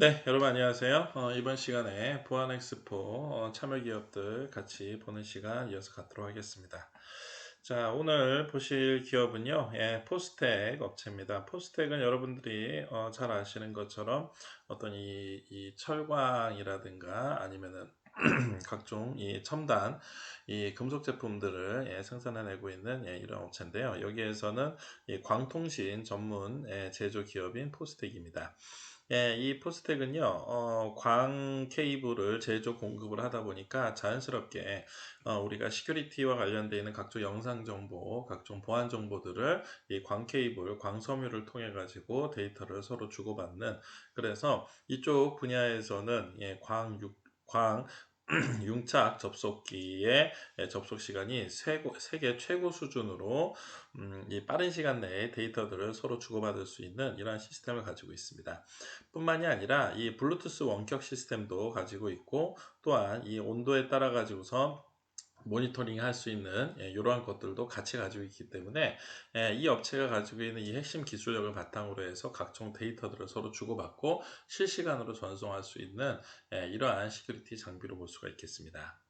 네, 여러분 안녕하세요. 이번 시간에 보안 엑스포 참여 기업들 같이 보는 시간 이어서 갖도록 하겠습니다. 자, 오늘 보실 기업은요, 포스텍 업체입니다. 포스텍은 여러분들이 잘 아시는 것처럼 어떤 이 철광이라든가 아니면은 각종 이 첨단 이 금속 제품들을 생산해내고 있는 이런 업체인데요. 여기에서는 이 광통신 전문 제조 기업인 포스텍입니다. 이 포스텍은요, 광 케이블을 제조 공급을 하다 보니까 자연스럽게 우리가 시큐리티와 관련되어 있는 각종 영상 정보, 각종 보안 정보들을 이 광 케이블, 광 섬유를 통해 가지고 데이터를 서로 주고받는, 그래서 이쪽 분야에서는 광 융착 접속기의 접속 시간이 세계 최고 수준으로 이 빠른 시간 내에 데이터들을 서로 주고받을 수 있는 이러한 시스템을 가지고 있습니다. 뿐만이 아니라 이 블루투스 원격 시스템도 가지고 있고, 또한 이 온도에 따라 가지고서 모니터링 할 수 있는 이러한 것들도 같이 가지고 있기 때문에 이 업체가 가지고 있는 이 핵심 기술력을 바탕으로 해서 각종 데이터들을 서로 주고받고 실시간으로 전송할 수 있는 이러한 시큐리티 장비로 볼 수가 있겠습니다.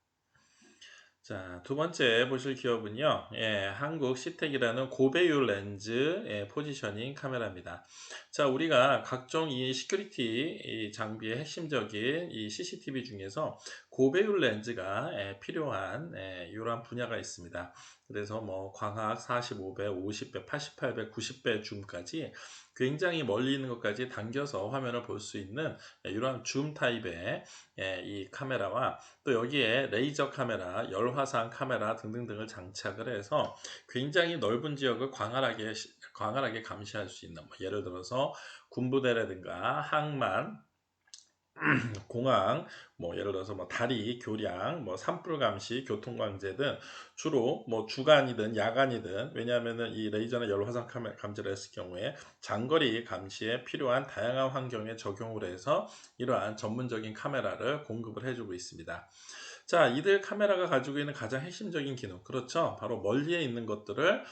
자, 두 번째 보실 기업은요, 한국 시텍이라는 고배율 렌즈 포지셔닝 카메라입니다. 자, 우리가 각종 이 시큐리티 이 장비의 핵심적인 이 CCTV 중에서 고배율 렌즈가 필요한 이러한 분야가 있습니다. 그래서 뭐 광학 45배, 50배, 88배, 90배 줌까지 굉장히 멀리 있는 것까지 당겨서 화면을 볼 수 있는 이러한 줌 타입의 이 카메라와, 또 여기에 레이저 카메라, 열화상 카메라 등등등을 장착을 해서 굉장히 넓은 지역을 광활하게 감시할 수 있는, 뭐 예를 들어서 군부대라든가 항만, 공항, 뭐 예를 들어서 뭐 다리, 교량, 뭐 산불 감시, 교통 방제 등 주로 뭐 주간이든 야간이든, 왜냐하면은 이 레이저나 열화상 카메라 감지를 했을 경우에 장거리 감시에 필요한 다양한 환경에 적용을 해서 이러한 전문적인 카메라를 공급을 해주고 있습니다. 자, 이들 카메라가 가지고 있는 가장 핵심적인 기능, 그렇죠? 바로 멀리에 있는 것들을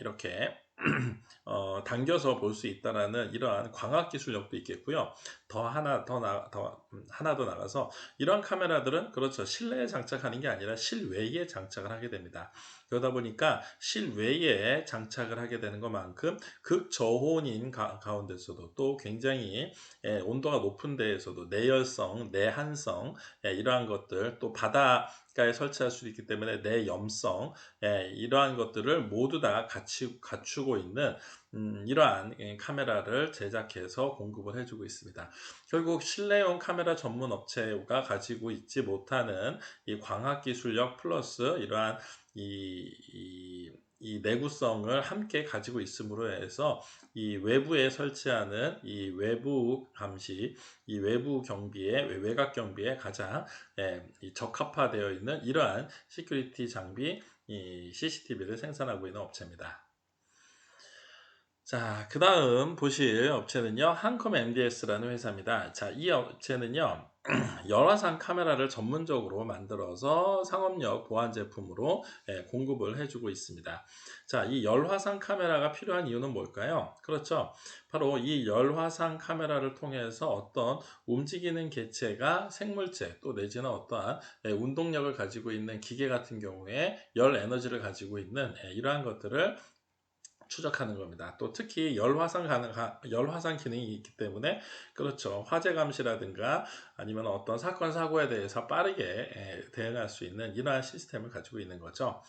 이렇게 당겨서 볼 수 있다라는 이러한 광학 기술력도 있겠고요. 하나 더 나가서 이러한 카메라들은, 그렇죠, 실내에 장착하는 게 아니라 실외에 장착을 하게 됩니다. 그러다 보니까 실외에 장착을 하게 되는 것만큼 극저온인 가운데서도 또 굉장히 온도가 높은 데에서도 내열성, 내한성, 이러한 것들, 또 바닷가에 설치할 수 있기 때문에 내염성, 이러한 것들을 모두 다 같이 갖추고 있는 이러한 카메라를 제작해서 공급을 해주고 있습니다. 결국 실내용 카메라 전문 업체가 가지고 있지 못하는 이 광학 기술력 플러스 이러한 이 내구성을 함께 가지고 있음으로 해서 이 외부에 설치하는 이 외부 감시, 이 외부 경비의 외곽 경비에 가장 이 적합화되어 있는 이러한 시큐리티 장비, 이 CCTV를 생산하고 있는 업체입니다. 자, 그 다음 보실 업체는요, 한컴 MDS라는 회사입니다. 자, 이 업체는요, 열화상 카메라를 전문적으로 만들어서 상업용 보안 제품으로 공급을 해주고 있습니다. 자, 이 열화상 카메라가 필요한 이유는 뭘까요? 그렇죠. 바로 이 열화상 카메라를 통해서 어떤 움직이는 개체가 생물체, 또 내지는 어떠한 운동력을 가지고 있는 기계 같은 경우에 열 에너지를 가지고 있는 이러한 것들을 추적하는 겁니다. 또 특히 열화상 기능이 있기 때문에, 그렇죠, 화재 감시라든가 아니면 어떤 사건 사고에 대해서 빠르게 대응할 수 있는 이러한 시스템을 가지고 있는 거죠.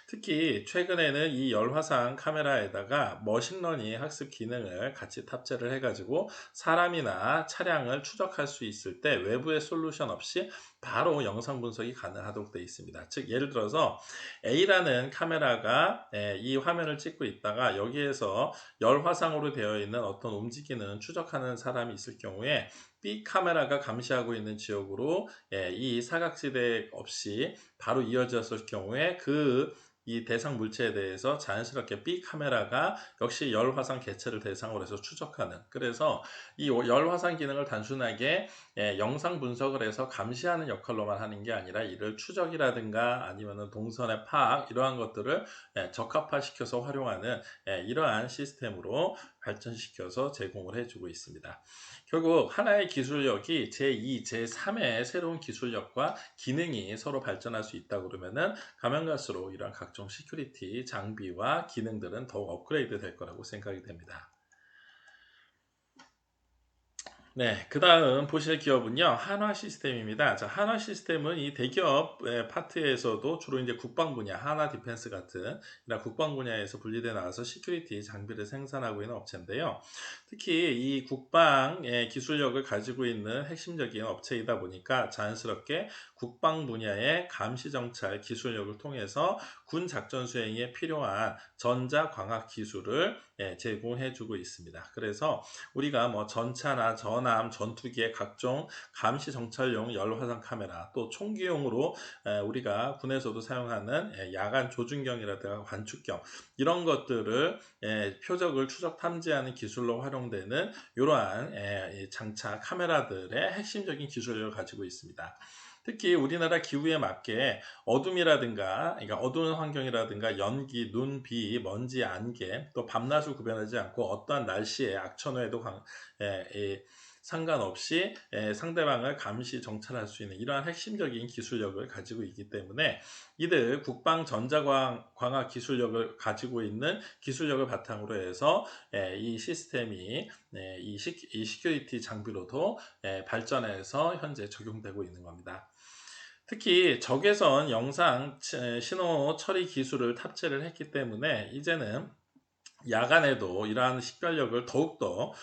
특히 최근에는 이 열화상 카메라에다가 머신러닝 학습 기능을 같이 탑재를 해가지고 사람이나 차량을 추적할 수 있을 때 외부의 솔루션 없이 바로 영상 분석이 가능하도록 되어 있습니다. 즉 예를 들어서 A라는 카메라가 이 화면을 찍고 있다가 여기에서 열화상으로 되어 있는 어떤 움직이는 추적하는 사람이 있을 경우에 B 카메라가 감시하고 있는 지역으로 이 사각지대 없이 바로 이어졌을 경우에 이 대상 물체에 대해서 자연스럽게 B 카메라가 역시 열화상 개체를 대상으로 해서 추적하는, 그래서 이 열화상 기능을 단순하게 영상 분석을 해서 감시하는 역할로만 하는 게 아니라 이를 추적이라든가 아니면은 동선의 파악, 이러한 것들을 적합화시켜서 활용하는 이러한 시스템으로 발전시켜서 제공을 해주고 있습니다. 결국 하나의 기술력이 제2, 제3의 새로운 기술력과 기능이 서로 발전할 수 있다 그러면은 가면 갈수록 이런 각종 시큐리티 장비와 기능들은 더욱 업그레이드 될 거라고 생각이 됩니다. 네, 그 다음 보실 기업은요, 한화 시스템입니다. 자, 한화 시스템은 이 대기업 파트에서도 주로 이제 국방 분야, 한화 디펜스 같은 이런 국방 분야에서 분리돼 나와서 시큐리티 장비를 생산하고 있는 업체인데요. 특히 이 국방 기술력을 가지고 있는 핵심적인 업체이다 보니까 자연스럽게 국방 분야의 감시 정찰 기술력을 통해서 군 작전 수행에 필요한 전자 광학 기술을 제공해주고 있습니다. 그래서 우리가 뭐 전차나 전함, 전투기의 각종 감시 정찰용 열화상 카메라, 또 총기용으로 우리가 군에서도 사용하는 야간 조준경이라든가 관측경 이런 것들을 표적을 추적 탐지하는 기술로 활용되는 이러한 장차 카메라들의 핵심적인 기술을 가지고 있습니다. 특히 우리나라 기후에 맞게 어둠이라든가, 그러니까 어두운 환경이라든가 연기, 눈, 비, 먼지, 안개, 또 밤낮을 구별하지 않고 어떠한 날씨에 악천후에도 상관없이 상대방을 감시 정찰할 수 있는 이러한 핵심적인 기술력을 가지고 있기 때문에 이들 국방 전자광학 기술력을 가지고 있는 기술력을 바탕으로 해서 이 시스템이 이 시큐리티 장비로도 발전해서 현재 적용되고 있는 겁니다. 특히 적외선 영상 신호 처리 기술을 탑재를 했기 때문에 이제는 야간에도 이러한 식별력을 더욱더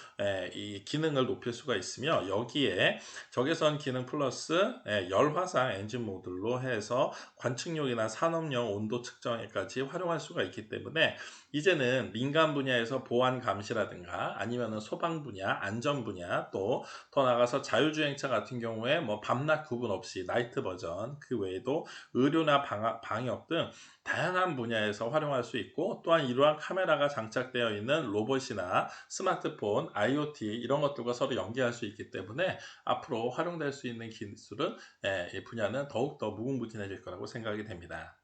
이 기능을 높일 수가 있으며 여기에 적외선 기능 플러스 열화상 엔진 모듈로 해서 관측용이나 산업용 온도 측정에까지 활용할 수가 있기 때문에 이제는 민간 분야에서 보안 감시라든가 아니면은 소방 분야, 안전 분야 또 더 나아가서 자율주행차 같은 경우에 뭐 밤낮 구분 없이 나이트 버전 그 외에도 의료나 방역 등 다양한 분야에서 활용할 수 있고 또한 이러한 카메라가 장착되어 있는 로봇이나 스마트폰, IoT 이런 것들과 서로 연계할 수 있기 때문에 앞으로 활용될 수 있는 기술은 이 분야는 더욱더 무궁무진해질 거라고 생각이 됩니다.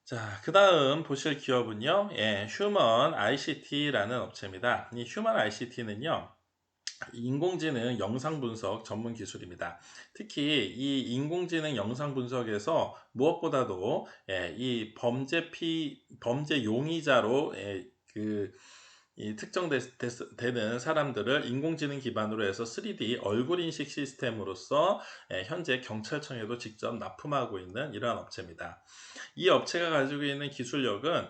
자, 그 다음 보실 기업은요, 휴먼 ICT라는 업체입니다. 이 휴먼 ICT는요, 인공지능 영상 분석 전문 기술입니다. 특히 이 인공지능 영상 분석에서 무엇보다도 이 범죄 용의자로 이 특정되는 사람들을 인공지능 기반으로 해서 3D 얼굴 인식 시스템으로서 현재 경찰청에도 직접 납품하고 있는 이러한 업체입니다. 이 업체가 가지고 있는 기술력은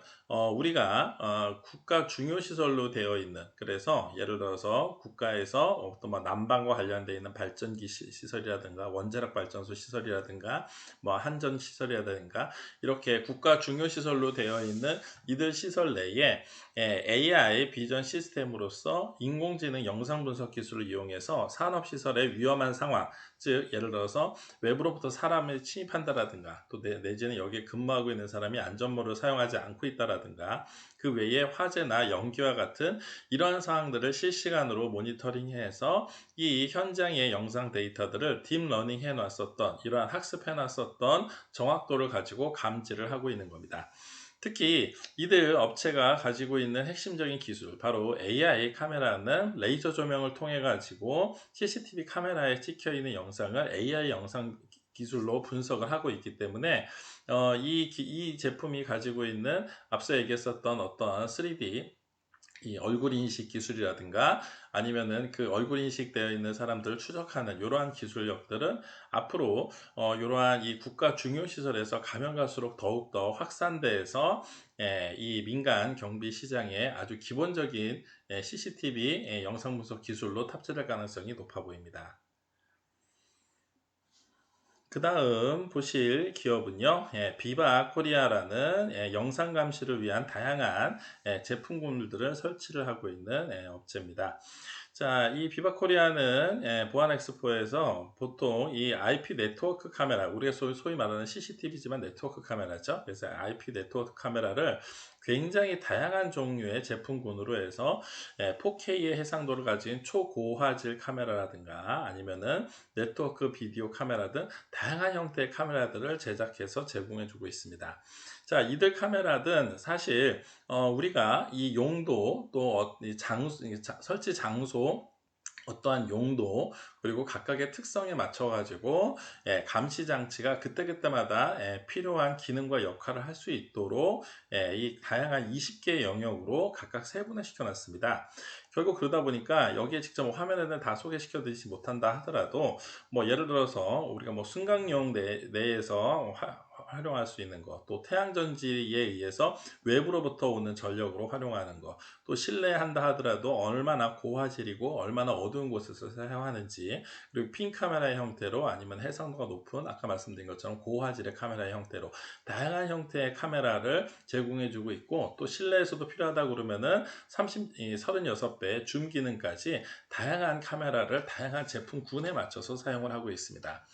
우리가 국가 중요 시설로 되어 있는 그래서 예를 들어서 국가에서 어떤 뭐 난방과 관련되어 있는 발전기 시설이라든가 원자력 발전소 시설이라든가 뭐 한전 시설이라든가 이렇게 국가 중요 시설로 되어 있는 이들 시설 내에 AI 비전 시스템으로서 인공지능 영상 분석 기술을 이용해서 산업시설의 위험한 상황, 즉 예를 들어서 외부로부터 사람을 침입한다라든가 또 내지는 여기에 근무하고 있는 사람이 안전모를 사용하지 않고 있다라든가 그 외에 화재나 연기와 같은 이러한 상황들을 실시간으로 모니터링해서 이 현장의 영상 데이터들을 딥러닝 해놨었던 이러한 학습해놨었던 정확도를 가지고 감지를 하고 있는 겁니다. 특히 이들 업체가 가지고 있는 핵심적인 기술 바로 AI 카메라는 레이저 조명을 통해 가지고 CCTV 카메라에 찍혀 있는 영상을 AI 영상 기술로 분석을 하고 있기 때문에 이 제품이 가지고 있는 앞서 얘기했었던 어떤 3D 이 얼굴 인식 기술이라든가 아니면은 그 얼굴 인식되어 있는 사람들을 추적하는 이러한 기술력들은 앞으로 이러한 이 국가 중요 시설에서 가면 갈수록 더욱더 확산돼서 이 민간 경비 시장에 아주 기본적인 CCTV 영상 분석 기술로 탑재될 가능성이 높아 보입니다. 그 다음 보실 기업은요, 비바 코리아라는 영상 감시를 위한 다양한 제품군들을 설치를 하고 있는 업체입니다. 자, 이 비바 코리아는 보안 엑스포에서 보통 이 IP 네트워크 카메라, 우리가 소위 말하는 CCTV지만 네트워크 카메라죠. 그래서 IP 네트워크 카메라를 굉장히 다양한 종류의 제품군으로 해서 4K의 해상도를 가진 초고화질 카메라라든가 아니면은 네트워크 비디오 카메라 등 다양한 형태의 카메라들을 제작해서 제공해 주고 있습니다. 자, 이들 카메라든 사실 우리가 이 용도 또 설치 장소 어떠한 용도 그리고 각각의 특성에 맞춰 가지고 감시 장치가 그때그때마다 필요한 기능과 역할을 할 수 있도록 이 다양한 20개의 영역으로 각각 세분화 시켜 놨습니다. 결국 그러다 보니까 여기에 직접 화면에는 다 소개시켜 드리지 못한다 하더라도 뭐 예를 들어서 우리가 뭐 승강용 내에서 활용할 수 있는 것, 또 태양전지에 의해서 외부로부터 오는 전력으로 활용하는 것, 또 실내에 한다 하더라도 얼마나 고화질이고 얼마나 어두운 곳에서 사용하는지, 그리고 핀 카메라의 형태로 아니면 해상도가 높은 아까 말씀드린 것처럼 고화질의 카메라의 형태로 다양한 형태의 카메라를 제공해 주고 있고, 또 실내에서도 필요하다 그러면은 36배 줌 기능까지 다양한 카메라를 다양한 제품군에 맞춰서 사용을 하고 있습니다.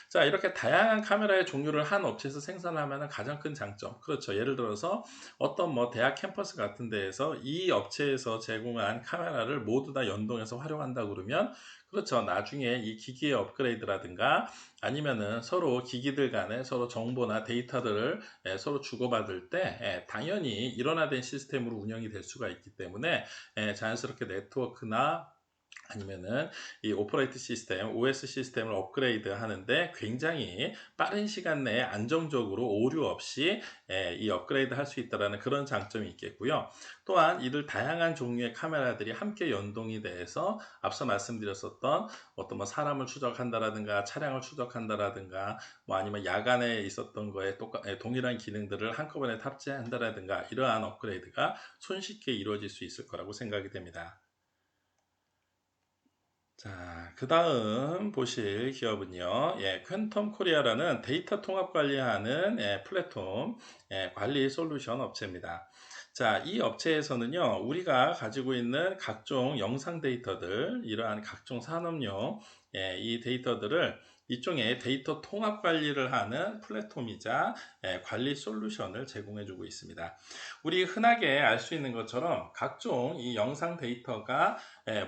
자, 이렇게 다양한 카메라의 종류를 한 업체에서 생산하면 가장 큰 장점. 그렇죠. 예를 들어서 어떤 뭐 대학 캠퍼스 같은 데에서 이 업체에서 제공한 카메라를 모두 다 연동해서 활용한다 그러면 그렇죠. 나중에 이 기기의 업그레이드라든가 아니면은 서로 기기들 간에 서로 정보나 데이터들을 서로 주고받을 때 당연히 일원화된 시스템으로 운영이 될 수가 있기 때문에 자연스럽게 네트워크나 아니면은 이 오퍼레이트 시스템, OS 시스템을 업그레이드 하는데 굉장히 빠른 시간 내에 안정적으로 오류 없이 이 업그레이드 할 수 있다는 그런 장점이 있겠고요. 또한 이들 다양한 종류의 카메라들이 함께 연동이 돼서 앞서 말씀드렸었던 어떤 뭐 사람을 추적한다라든가 차량을 추적한다라든가 뭐 아니면 야간에 있었던 거에 동일한 기능들을 한꺼번에 탑재한다라든가 이러한 업그레이드가 손쉽게 이루어질 수 있을 거라고 생각이 됩니다. 자, 그 다음 보실 기업은요, 퀀텀 코리아라는 데이터 통합 관리하는 플랫폼 관리 솔루션 업체입니다. 자, 이 업체에서는요, 우리가 가지고 있는 각종 영상 데이터들, 이러한 각종 산업용 이 데이터들을 일종의 데이터 통합 관리를 하는 플랫폼이자 관리 솔루션을 제공해 주고 있습니다. 우리 흔하게 알 수 있는 것처럼 각종 이 영상 데이터가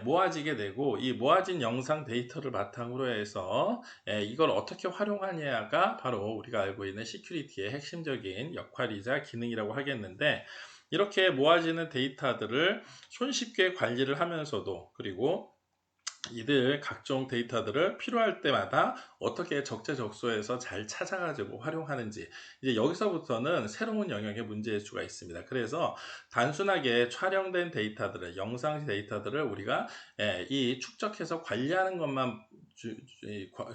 모아지게 되고 이 모아진 영상 데이터를 바탕으로 해서 이걸 어떻게 활용하냐가 바로 우리가 알고 있는 시큐리티의 핵심적인 역할이자 기능이라고 하겠는데, 이렇게 모아지는 데이터들을 손쉽게 관리를 하면서도 그리고 이들 각종 데이터들을 필요할 때마다 어떻게 적재적소에서 잘 찾아가지고 활용하는지, 이제 여기서부터는 새로운 영역의 문제일 수가 있습니다. 그래서 단순하게 촬영된 데이터들을, 영상 데이터들을 우리가 이 축적해서 관리하는 것만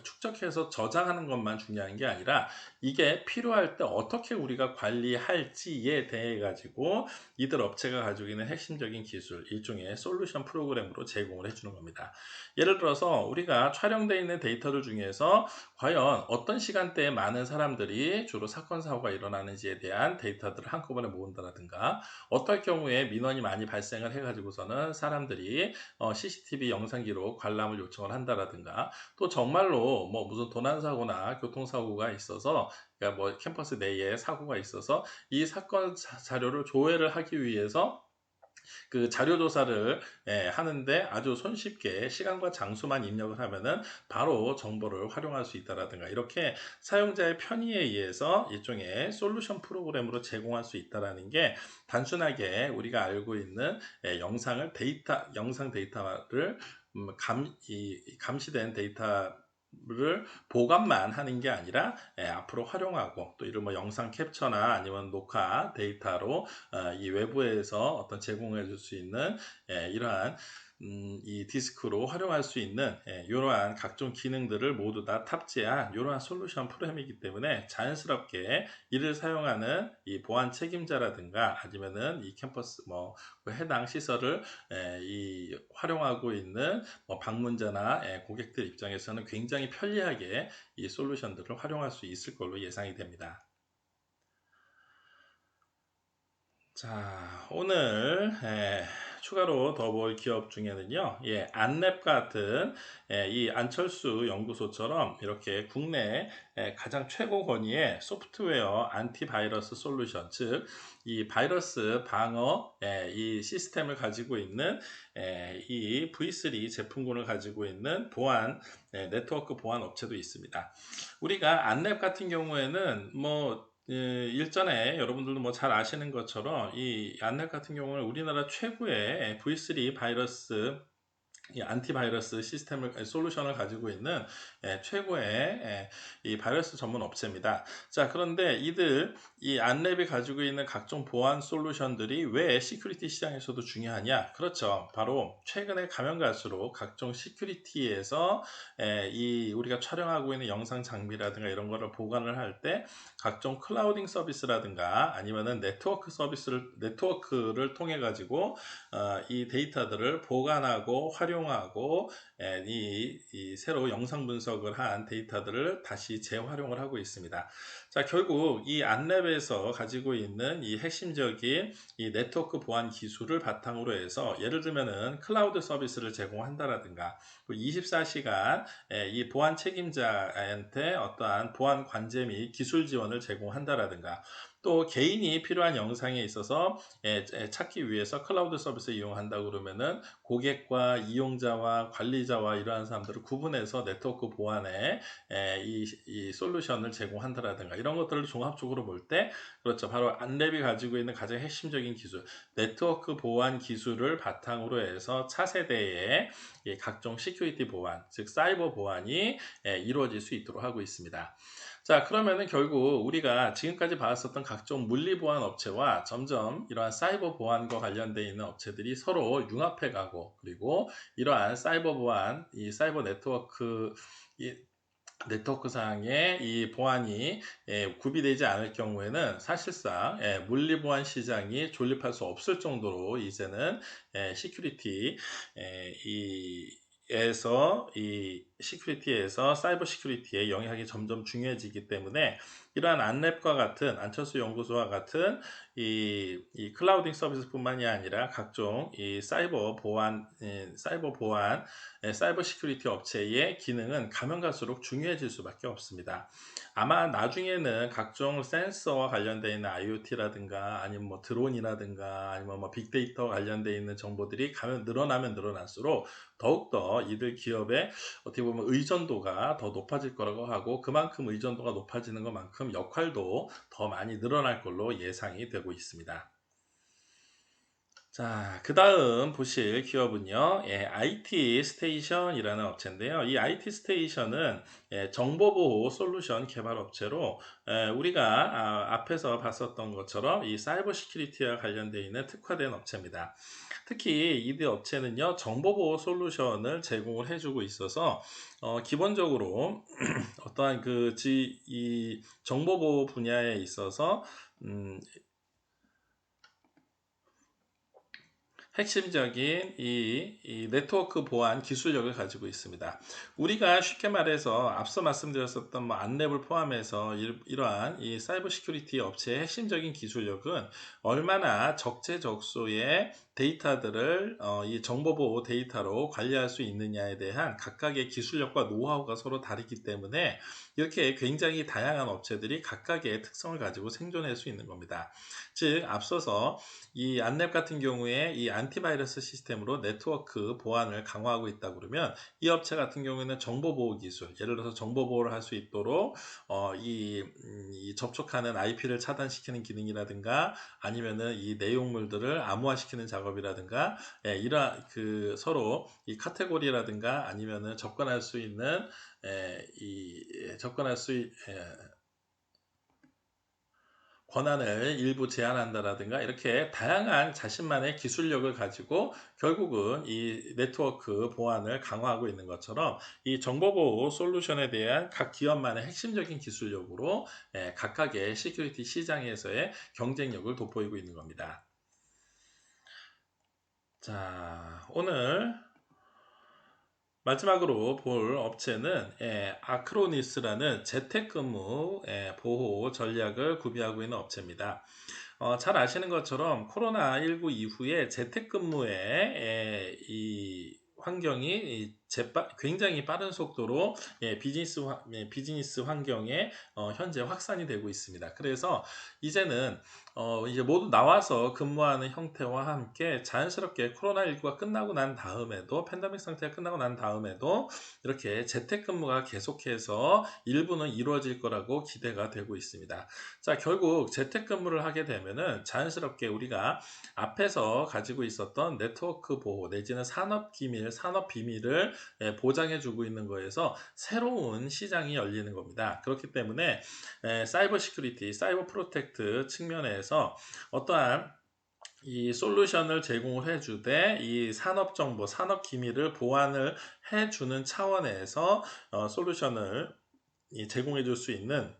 축적해서 저장하는 것만 중요한 게 아니라 이게 필요할 때 어떻게 우리가 관리할지에 대해 가지고 이들 업체가 가지고 있는 핵심적인 기술, 일종의 솔루션 프로그램으로 제공을 해주는 겁니다. 예를 들어서 우리가 촬영되어 있는 데이터들 중에서 과연 어떤 시간대에 많은 사람들이 주로 사건 사고가 일어나는지에 대한 데이터들을 한꺼번에 모은다든가, 어떨 경우에 민원이 많이 발생을 해가지고서는 사람들이 CCTV 영상기로 관람을 요청을 한다든가, 또 정말로 뭐 무슨 도난사고나 교통사고가 있어서 그러니까 뭐 캠퍼스 내에 사고가 있어서 이 사건 자료를 조회를 하기 위해서 그 자료 조사를 하는데 아주 손쉽게 시간과 장소만 입력을 하면은 바로 정보를 활용할 수 있다라든가, 이렇게 사용자의 편의에 의해서 일종의 솔루션 프로그램으로 제공할 수 있다라는 게 단순하게 우리가 알고 있는 영상 데이터를 감시된 데이터를 보관만 하는 게 아니라 앞으로 활용하고, 또 이런 뭐 영상 캡처나 아니면 녹화 데이터로 이 외부에서 어떤 제공해 줄 수 있는 이러한 이 디스크로 활용할 수 있는 이러한 각종 기능들을 모두 다 탑재한 이러한 솔루션 프로그램이기 때문에 자연스럽게 이를 사용하는 이 보안 책임자라든가 아니면은 이 캠퍼스 그 해당 시설을 이 활용하고 있는 뭐 방문자나 고객들 입장에서는 굉장히 편리하게 이 솔루션들을 활용할 수 있을 걸로 예상이 됩니다. 자, 오늘 추가로 더 볼 기업 중에는요, 안랩 같은 이 안철수 연구소처럼 이렇게 국내 가장 최고 권위의 소프트웨어 안티바이러스 솔루션, 즉 이 바이러스 방어 이 시스템을 가지고 있는 이 V3 제품군을 가지고 있는 보안 네트워크 보안 업체도 있습니다. 우리가 안랩 같은 경우에는 뭐 일전에 여러분들도 뭐 잘 아시는 것처럼 이 안랩 같은 경우는 우리나라 최고의 V3 바이러스 이 안티바이러스 시스템을 솔루션을 가지고 있는 최고의 이 바이러스 전문 업체입니다. 자, 그런데 이 안랩이 가지고 있는 각종 보안 솔루션들이 왜 시큐리티 시장에서도 중요하냐? 그렇죠. 바로 최근에 가면 갈수록 각종 시큐리티에서 이 우리가 촬영하고 있는 영상 장비라든가 이런 거를 보관을 할 때 각종 클라우딩 서비스라든가 아니면은 네트워크를 통해 가지고 이 데이터들을 보관하고 활용하고 이 새로 영상 분석을 한 데이터들을 다시 재활용을 하고 있습니다. 자, 결국 이 안랩에서 가지고 있는 이 핵심적인 이 네트워크 보안 기술을 바탕으로 해서 예를 들면은 클라우드 서비스를 제공한다라든가 24시간 이 보안 책임자한테 어떠한 보안 관제 및 기술 지원을 제공한다라든가 또 개인이 필요한 영상에 있어서 찾기 위해서 클라우드 서비스 이용한다 그러면은 고객과 이용자와 관리자와 이러한 사람들을 구분해서 네트워크 보안에 이 솔루션을 제공한다라든가 이런 것들을 종합적으로 볼 때 그렇죠. 바로 안랩이 가지고 있는 가장 핵심적인 기술, 네트워크 보안 기술을 바탕으로 해서 차세대의 각종 시큐리티 보안, 즉 사이버 보안이 이루어질 수 있도록 하고 있습니다. 자, 그러면은 결국 우리가 지금까지 봤었던 각종 물리 보안 업체와 점점 이러한 사이버 보안과 관련되어 있는 업체들이 서로 융합해 가고 그리고 이러한 사이버 보안, 이 사이버 네트워크 네트워크상의 이 보안이 구비되지 않을 경우에는 사실상 물리 보안 시장이 존립할 수 없을 정도로 이제는 시큐리티 이 시큐리티에서 사이버 시큐리티의 영향이 점점 중요해지기 때문에 이러한 안랩과 같은 안철수 연구소와 같은 이 클라우딩 서비스뿐만이 아니라 각종 이 사이버 보안 사이버 시큐리티 업체의 기능은 가면 갈수록 중요해질 수밖에 없습니다. 아마 나중에는 각종 센서와 관련되어 있는 IoT라든가 아니면 뭐 드론이라든가 아니면 뭐 빅데이터 관련되어 있는 정보들이 가면 늘어나면 늘어날수록 더욱더 이들 기업의 어떻게 보면 의존도가 더 높아질 거라고 하고 그만큼 의존도가 높아지는 것만큼 역할도 더 많이 늘어날 걸로 예상이 되고 있습니다. 자, 그 다음 보실 기업은요, IT 스테이션이라는 업체인데요. 이 IT 스테이션은 정보보호 솔루션 개발 업체로 우리가 앞에서 봤었던 것처럼 이 사이버 시큐리티와 관련되어 있는 특화된 업체입니다. 특히 이들 업체는요, 정보보호 솔루션을 제공을 해주고 있어서 기본적으로 어떠한 이 정보보호 분야에 있어서 핵심적인 이 네트워크 보안 기술력을 가지고 있습니다. 우리가 쉽게 말해서 앞서 말씀드렸었던 뭐 안랩을 포함해서 이러한 이 사이버 시큐리티 업체의 핵심적인 기술력은 얼마나 적재적소의 데이터들을 이 정보보호 데이터로 관리할 수 있느냐에 대한 각각의 기술력과 노하우가 서로 다르기 때문에 이렇게 굉장히 다양한 업체들이 각각의 특성을 가지고 생존할 수 있는 겁니다. 즉 앞서서 이 안랩 같은 경우에 이 안티바이러스 시스템으로 네트워크 보안을 강화하고 있다 그러면 이 업체 같은 경우에는 정보보호 기술, 예를 들어서 정보보호를 할 수 있도록 이 접촉하는 IP를 차단시키는 기능이라든가 아니면은 이 내용물들을 암호화시키는 작업이라든가 이러한 서로 이 카테고리라든가 아니면은 접근할 수 있는 접근할 수 권한을 일부 제한한다라든가 이렇게 다양한 자신만의 기술력을 가지고 결국은 이 네트워크 보안을 강화하고 있는 것처럼 이 정보보호 솔루션에 대한 각 기업만의 핵심적인 기술력으로 각각의 시큐리티 시장에서의 경쟁력을 돋보이고 있는 겁니다. 자, 오늘 마지막으로 볼 업체는 아크로니스라는 재택근무 보호 전략을 구비하고 있는 업체입니다. 잘 아시는 것처럼 코로나19 이후에 재택근무의 이 환경이 굉장히 빠른 속도로 비즈니스 환경에 현재 확산이 되고 있습니다. 그래서 이제는 이제 모두 나와서 근무하는 형태와 함께 자연스럽게 코로나19가 끝나고 난 다음에도 팬데믹 상태가 끝나고 난 다음에도 이렇게 재택근무가 계속해서 일부는 이루어질 거라고 기대가 되고 있습니다. 자, 결국 재택근무를 하게 되면은 자연스럽게 우리가 앞에서 가지고 있었던 네트워크 보호 내지는 산업 비밀을 보장해 주고 있는 거에서 새로운 시장이 열리는 겁니다. 그렇기 때문에 사이버 시큐리티, 사이버 프로텍트 측면에서 어떠한 이 솔루션을 제공을 해주되 이 산업 정보, 산업 기밀을 보완을 해주는 차원에서 솔루션을 제공해 줄 수 있는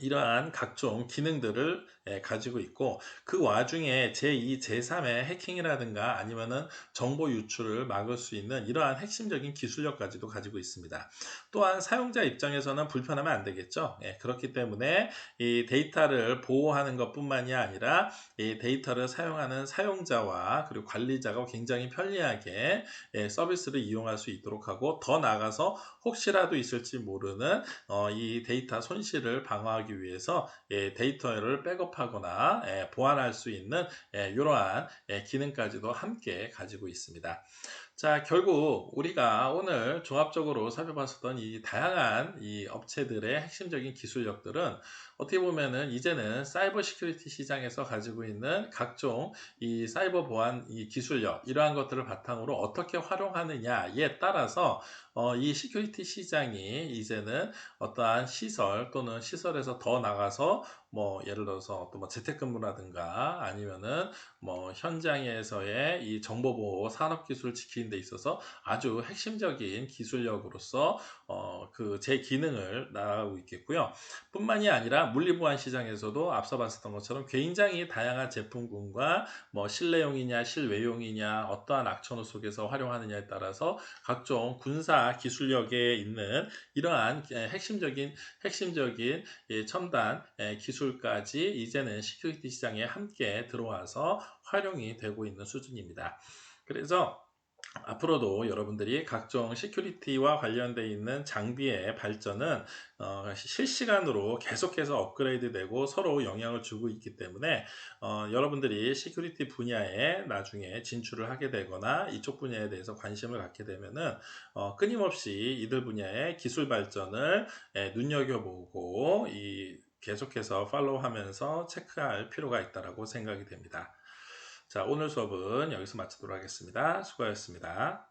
이러한 각종 기능들을 가지고 있고 그 와중에 제2, 제3의 해킹이라든가 아니면은 정보 유출을 막을 수 있는 이러한 핵심적인 기술력까지도 가지고 있습니다. 또한 사용자 입장에서는 불편하면 안 되겠죠. 그렇기 때문에 이 데이터를 보호하는 것뿐만이 아니라 이 데이터를 사용하는 사용자와 그리고 관리자가 굉장히 편리하게 서비스를 이용할 수 있도록 하고 더 나아가서 혹시라도 있을지 모르는 이 데이터 손실을 방어하기 위해서 데이터를 백업하거나 보완할 수 있는 이러한 기능까지도 함께 가지고 있습니다. 자, 결국 우리가 오늘 종합적으로 살펴봤었던 이 다양한 이 업체들의 핵심적인 기술력들은 어떻게 보면은 이제는 사이버 시큐리티 시장에서 가지고 있는 각종 이 사이버 보안 이 기술력 이러한 것들을 바탕으로 어떻게 활용하느냐에 따라서 이 시큐리티 시장이 이제는 어떠한 시설 또는 시설에서 더 나가서 뭐 예를 들어서 또 뭐 재택근무라든가 아니면은 뭐 현장에서의 이 정보보호 산업기술을 지키는 데 있어서 아주 핵심적인 기술력으로서 그 제 기능을 나가고 있겠고요. 뿐만이 아니라 물리보안 시장에서도 앞서 봤었던 것처럼 굉장히 다양한 제품군과 뭐 실내용이냐 실외용이냐 어떠한 악천후 속에서 활용하느냐에 따라서 각종 군사 기술력에 있는 이러한 핵심적인 첨단 기술까지 이제는 시큐리티 시장에 함께 들어와서 활용이 되고 있는 수준입니다. 그래서 앞으로도 여러분들이 각종 시큐리티와 관련되어 있는 장비의 발전은 실시간으로 계속해서 업그레이드 되고 서로 영향을 주고 있기 때문에 여러분들이 시큐리티 분야에 나중에 진출을 하게 되거나 이쪽 분야에 대해서 관심을 갖게 되면은 끊임없이 이들 분야의 기술 발전을 눈여겨보고 계속해서 팔로우하면서 체크할 필요가 있다고 생각이 됩니다. 자, 오늘 수업은 여기서 마치도록 하겠습니다. 수고하셨습니다.